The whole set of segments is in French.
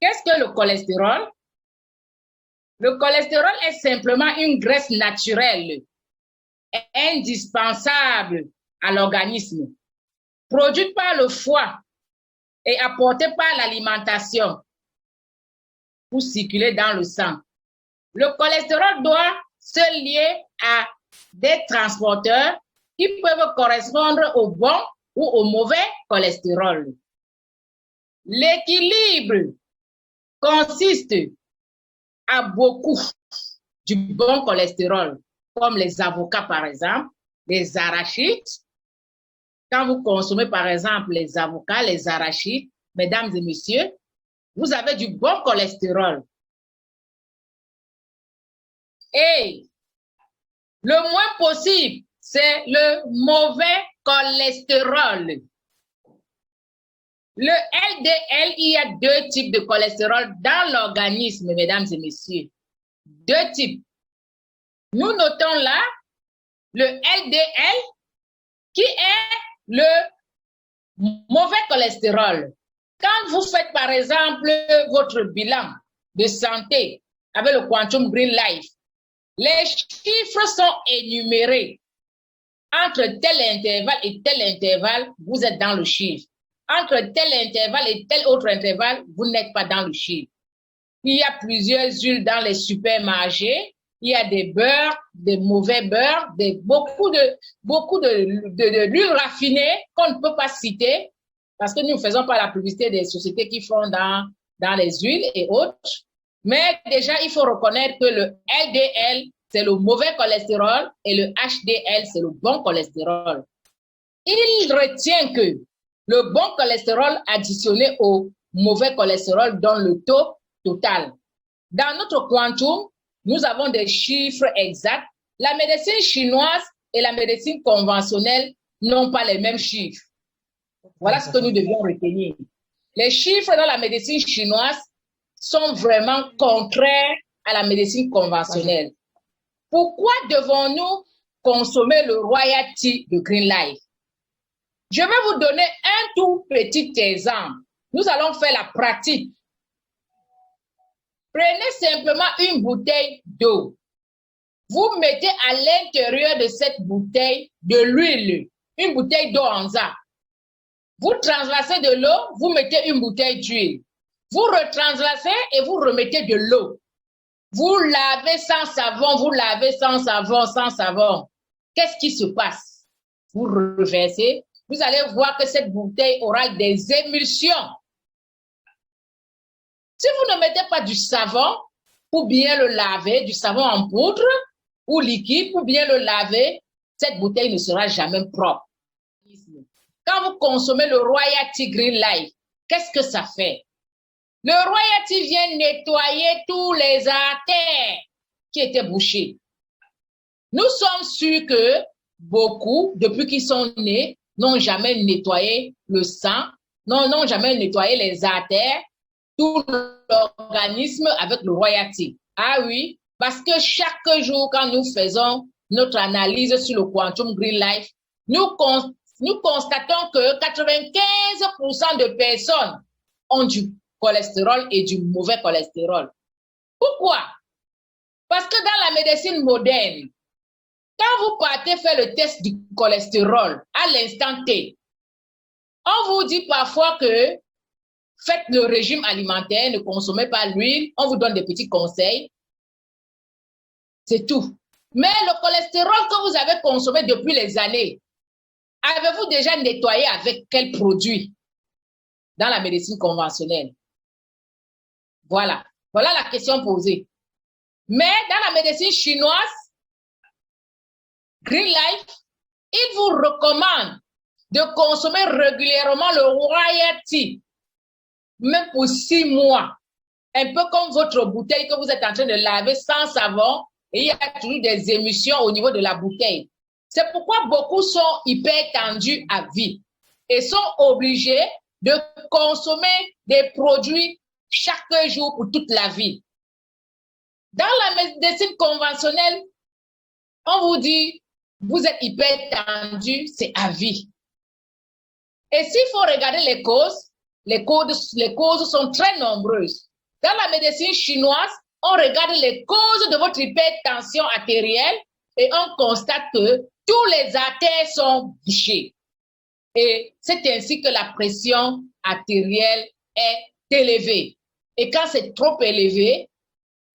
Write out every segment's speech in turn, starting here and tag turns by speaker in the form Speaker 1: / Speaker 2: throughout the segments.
Speaker 1: Qu'est-ce que le cholestérol? Le cholestérol est simplement une graisse naturelle, indispensable à l'organisme, produite par le foie et apportée par l'alimentation pour circuler dans le sang. Le cholestérol doit se lier à des transporteurs qui peuvent correspondre au bon ou au mauvais cholestérol. L'équilibre consiste à beaucoup du bon cholestérol, comme les avocats par exemple, les arachides. Quand vous consommez par exemple les avocats, les arachides, mesdames et messieurs, vous avez du bon cholestérol. Et le moins possible, c'est le mauvais cholestérol. Le LDL, il y a deux types de cholestérol dans l'organisme, mesdames et messieurs. Deux types. Nous notons là le LDL qui est le mauvais cholestérol. Quand vous faites par exemple votre bilan de santé avec le Quantum Green Life, les chiffres sont énumérés. Entre tel intervalle et tel intervalle, vous êtes dans le chiffre. Entre tel intervalle et tel autre intervalle, vous n'êtes pas dans le chiffre. Il y a plusieurs huiles dans les supermarchés. Il y a des beurres, des mauvais beurres, beaucoup de l'huile raffinée qu'on ne peut pas citer parce que nous ne faisons pas la publicité des sociétés qui font dans les huiles et autres. Mais déjà, il faut reconnaître que le LDL, c'est le mauvais cholestérol et le HDL, c'est le bon cholestérol. Il retient que le bon cholestérol additionné au mauvais cholestérol donne le taux total. Dans notre quantum, nous avons des chiffres exacts. La médecine chinoise et la médecine conventionnelle n'ont pas les mêmes chiffres. Voilà ce que nous devions retenir. Les chiffres dans la médecine chinoise sont vraiment contraires à la médecine conventionnelle. Pourquoi devons-nous consommer le Royal Tea de Green Life? Je vais vous donner un tout petit exemple. Nous allons faire la pratique. Prenez simplement une bouteille d'eau. Vous mettez à l'intérieur de cette bouteille de l'huile, une bouteille d'eau en ça. Vous translacez de l'eau, vous mettez une bouteille d'huile. Vous retranslacez et vous remettez de l'eau. Vous lavez sans savon, vous lavez sans savon, sans savon. Qu'est-ce qui se passe? Vous reversez, vous allez voir que cette bouteille aura des émulsions. Si vous ne mettez pas du savon pour bien le laver, du savon en poudre ou liquide pour bien le laver, cette bouteille ne sera jamais propre. Quand vous consommez le Royal Tea Green Life, qu'est-ce que ça fait? Le Royal Tea vient nettoyer tous les artères qui étaient bouchées. Nous sommes sûrs que beaucoup, depuis qu'ils sont nés, n'ont jamais nettoyé le sang, n'ont jamais nettoyé les artères, tout l'organisme avec le Royal Tea. Ah oui, parce que chaque jour, quand nous faisons notre analyse sur le Quantum Green Life, nous constatons que 95% de personnes ont du cholestérol et du mauvais cholestérol. Pourquoi? Parce que dans la médecine moderne, quand vous partez faire le test du cholestérol à l'instant T, on vous dit parfois que faites le régime alimentaire, ne consommez pas l'huile, on vous donne des petits conseils. C'est tout. Mais le cholestérol que vous avez consommé depuis les années, avez-vous déjà nettoyé avec quel produit dans la médecine conventionnelle? Voilà. Voilà la question posée. Mais dans la médecine chinoise, Green Life, il vous recommande de consommer régulièrement le Royal Tea, même pour 6 mois. Un peu comme votre bouteille que vous êtes en train de laver sans savon et il y a toujours des émissions au niveau de la bouteille. C'est pourquoi beaucoup sont hyper tendus à vie et sont obligés de consommer des produits chaque jour pour toute la vie. Dans la médecine conventionnelle, on vous dit, vous êtes hyper tendu, c'est à vie. Et s'il faut regarder les causes sont très nombreuses. Dans la médecine chinoise, on regarde les causes de votre hypertension artérielle et on constate que tous les artères sont bouchées. Et c'est ainsi que la pression artérielle est élevée. Et quand c'est trop élevé,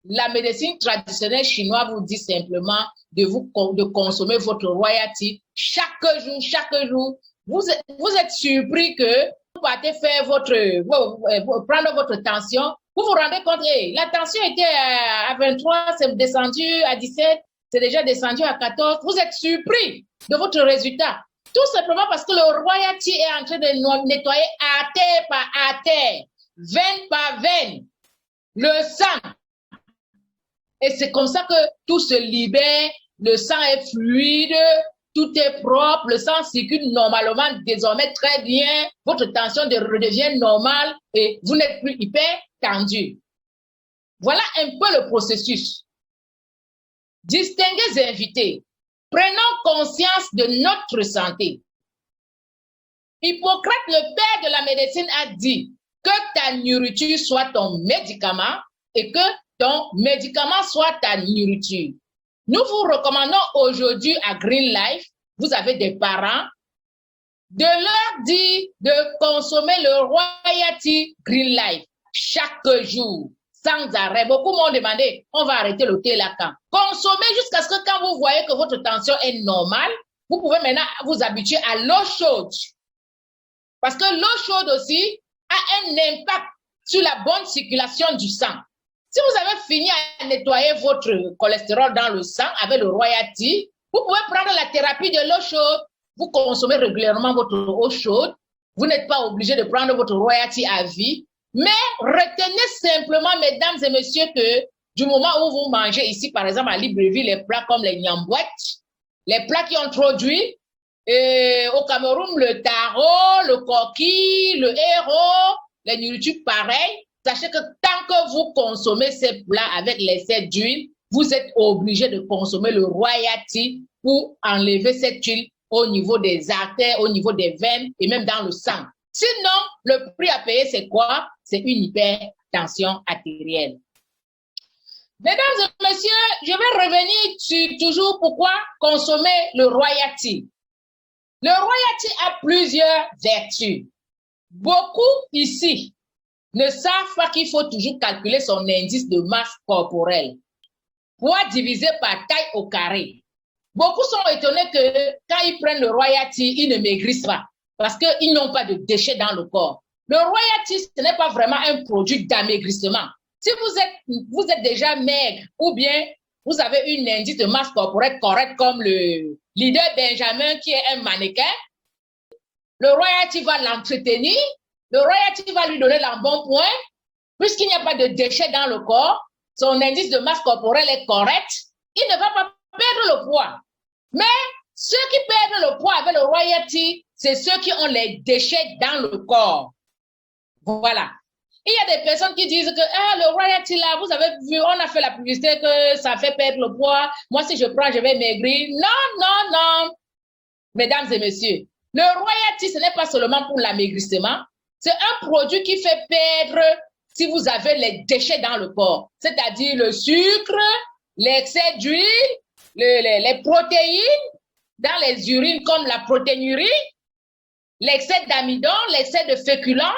Speaker 1: la médecine traditionnelle chinoise vous dit simplement de consommer votre royalty chaque jour. Vous êtes surpris que vous partez faire prendre votre tension. Vous vous rendez compte, la tension était à 23, c'est descendu à 17, c'est déjà descendu à 14. Vous êtes surpris de votre résultat. Tout simplement parce que le royalty est en train de nettoyer artère par artère, veine par veine, le sang. Et c'est comme ça que tout se libère, le sang est fluide, tout est propre, le sang circule normalement, désormais très bien, votre tension redevient normale et vous n'êtes plus hyper tendu. Voilà un peu le processus. Distingués invités, prenons conscience de notre santé. Hippocrate, le père de la médecine, a dit que ta nourriture soit ton médicament et que ton médicament soit ta nourriture. Nous vous recommandons aujourd'hui à Green Life, vous avez des parents, de leur dire de consommer le royalty Green Life chaque jour, sans arrêt. Beaucoup m'ont demandé, on va arrêter le thé là quand? Consommez jusqu'à ce que quand vous voyez que votre tension est normale, vous pouvez maintenant vous habituer à l'eau chaude. Parce que l'eau chaude aussi a un impact sur la bonne circulation du sang. Si vous avez fini à nettoyer votre cholestérol dans le sang avec le royalty, vous pouvez prendre la thérapie de l'eau chaude. Vous consommez régulièrement votre eau chaude. Vous n'êtes pas obligé de prendre votre royalty à vie. Mais retenez simplement, mesdames et messieurs, que du moment où vous mangez ici, par exemple, à Libreville, les plats comme les nyambouettes, les plats qui ont trop d'huile, au Cameroun, le taro, le coquille, le héros, les nourritures pareilles, sachez que tant que vous consommez ces plats avec l'excès d'huile, vous êtes obligé de consommer le royalty pour enlever cette huile au niveau des artères, au niveau des veines et même dans le sang. Sinon, le prix à payer, c'est quoi? C'est une hypertension artérielle. Mesdames et messieurs, je vais revenir sur toujours pourquoi consommer le royalty. Le royalty a plusieurs vertus. Beaucoup ici ne savent pas qu'il faut toujours calculer son indice de masse corporelle. Poids divisé par taille au carré. Beaucoup sont étonnés que quand ils prennent le royalty, ils ne maigrissent pas parce qu'ils n'ont pas de déchets dans le corps. Le royalty, ce n'est pas vraiment un produit d'amaigrissement. Si vous êtes déjà maigre ou bien vous avez une indice de masse corporelle correcte comme le leader Benjamin qui est un mannequin, le royalty va l'entretenir, le royalty va lui donner l'embonpoint, puisqu'il n'y a pas de déchets dans le corps, son indice de masse corporelle est correct, il ne va pas perdre le poids. Mais ceux qui perdent le poids avec le royalty, c'est ceux qui ont les déchets dans le corps. Voilà. Il y a des personnes qui disent que le royalty là, vous avez vu, on a fait la publicité que ça fait perdre le poids. Moi, si je prends, je vais maigrir. Non. Mesdames et messieurs, le royalty, ce n'est pas seulement pour l'amaigrissement. C'est un produit qui fait perdre si vous avez les déchets dans le corps. C'est-à-dire le sucre, l'excès d'huile, les protéines dans les urines comme la protéinurie, l'excès d'amidon, l'excès de féculents.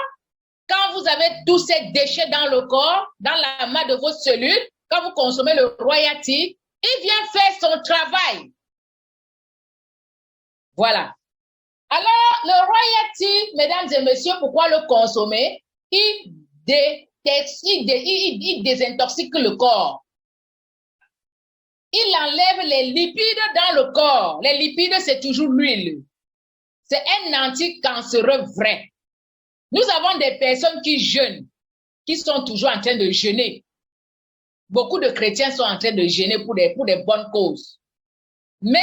Speaker 1: Quand vous avez tous ces déchets dans le corps, dans la masse de vos cellules, quand vous consommez le royalty, il vient faire son travail. Voilà. Alors, le royalty, mesdames et messieurs, pourquoi le consommer? Il désintoxique le corps. Il enlève les lipides dans le corps. Les lipides, c'est toujours l'huile. C'est un anticancéreux vrai. Nous avons des personnes qui jeûnent, qui sont toujours en train de jeûner. Beaucoup de chrétiens sont en train de jeûner pour des bonnes causes. Mais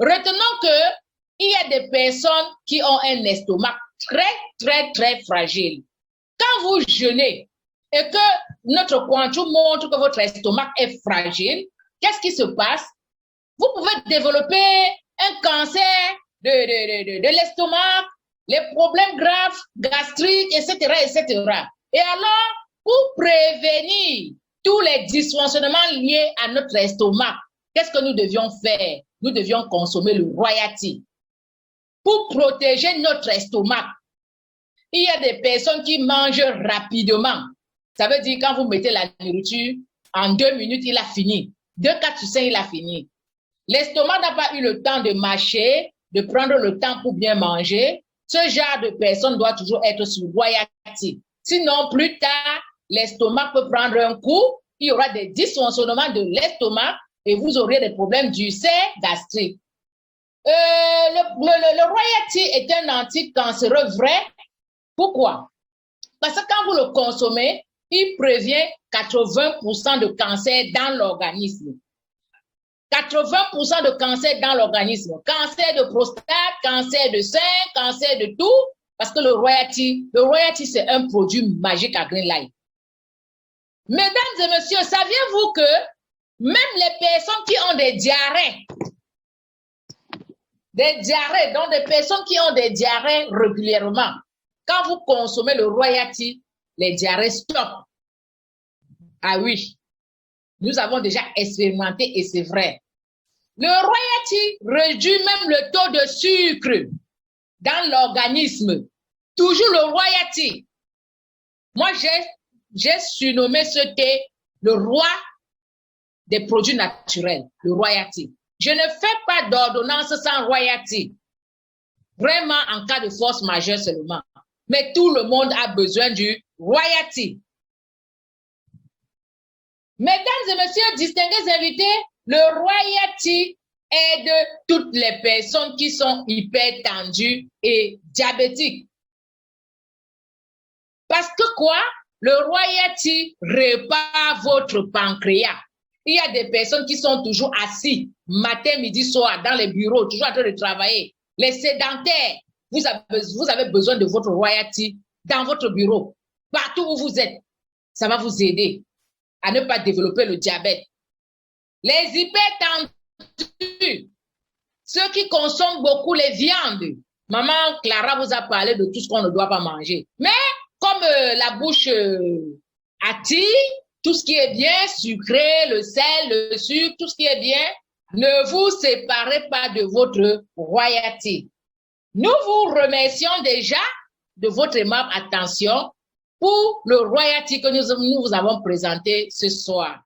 Speaker 1: retenons que il y a des personnes qui ont un estomac très fragile. Quand vous jeûnez et que notre quantum montre que votre estomac est fragile, qu'est-ce qui se passe? Vous pouvez développer un cancer de l'estomac, les problèmes graves, gastriques, etc. Et alors, Pour prévenir tous les dysfonctionnements liés à notre estomac, qu'est-ce que nous devions faire? Nous devions consommer le royalty. Pour protéger notre estomac, il y a des personnes qui mangent rapidement. Ça veut dire quand vous mettez la nourriture, en 2 minutes, il a fini. 2, 4 sur 5, il a fini. L'estomac n'a pas eu le temps de mâcher, de prendre le temps pour bien manger. Ce genre de personne doit toujours être sur royalty. Sinon, plus tard, l'estomac peut prendre un coup, il y aura des dysfonctionnements de l'estomac et vous aurez des problèmes d'ulcère gastrique. Le royalty est un anticancéreux vrai. Pourquoi? Parce que quand vous le consommez, il prévient 80% de cancer dans l'organisme. 80% de cancer dans l'organisme. Cancer de prostate, cancer de sein, cancer de tout. Parce que le royalty, c'est un produit magique à Green Life. Mesdames et messieurs, saviez-vous que même les personnes qui ont des diarrhées, donc des personnes qui ont des diarrhées régulièrement, quand vous consommez le royalty, les diarrhées stoppent. Ah oui, nous avons déjà expérimenté et c'est vrai. Le royalty réduit même le taux de sucre dans l'organisme. Toujours le royalty. Moi, j'ai surnommé ce thé le roi des produits naturels, le royalty. Je ne fais pas d'ordonnance sans royalty. Vraiment en cas de force majeure seulement. Mais tout le monde a besoin du royalty. Mesdames et messieurs, distingués invités, le royalty aide toutes les personnes qui sont hypertendues et diabétiques. Parce que quoi? Le royalty répare votre pancréas. Il y a des personnes qui sont toujours assis matin, midi, soir dans les bureaux, toujours en train de travailler. Les sédentaires, vous avez besoin de votre royalty dans votre bureau, partout où vous êtes. Ça va vous aider à ne pas développer le diabète. Les hypertendus, ceux qui consomment beaucoup les viandes. Maman Clara vous a parlé de tout ce qu'on ne doit pas manger. Mais comme la bouche attire, tout ce qui est bien, sucré, le sel, le sucre, tout ce qui est bien, ne vous séparez pas de votre royalty. Nous vous remercions déjà de votre aimable attention pour le royalty que nous vous avons présenté ce soir.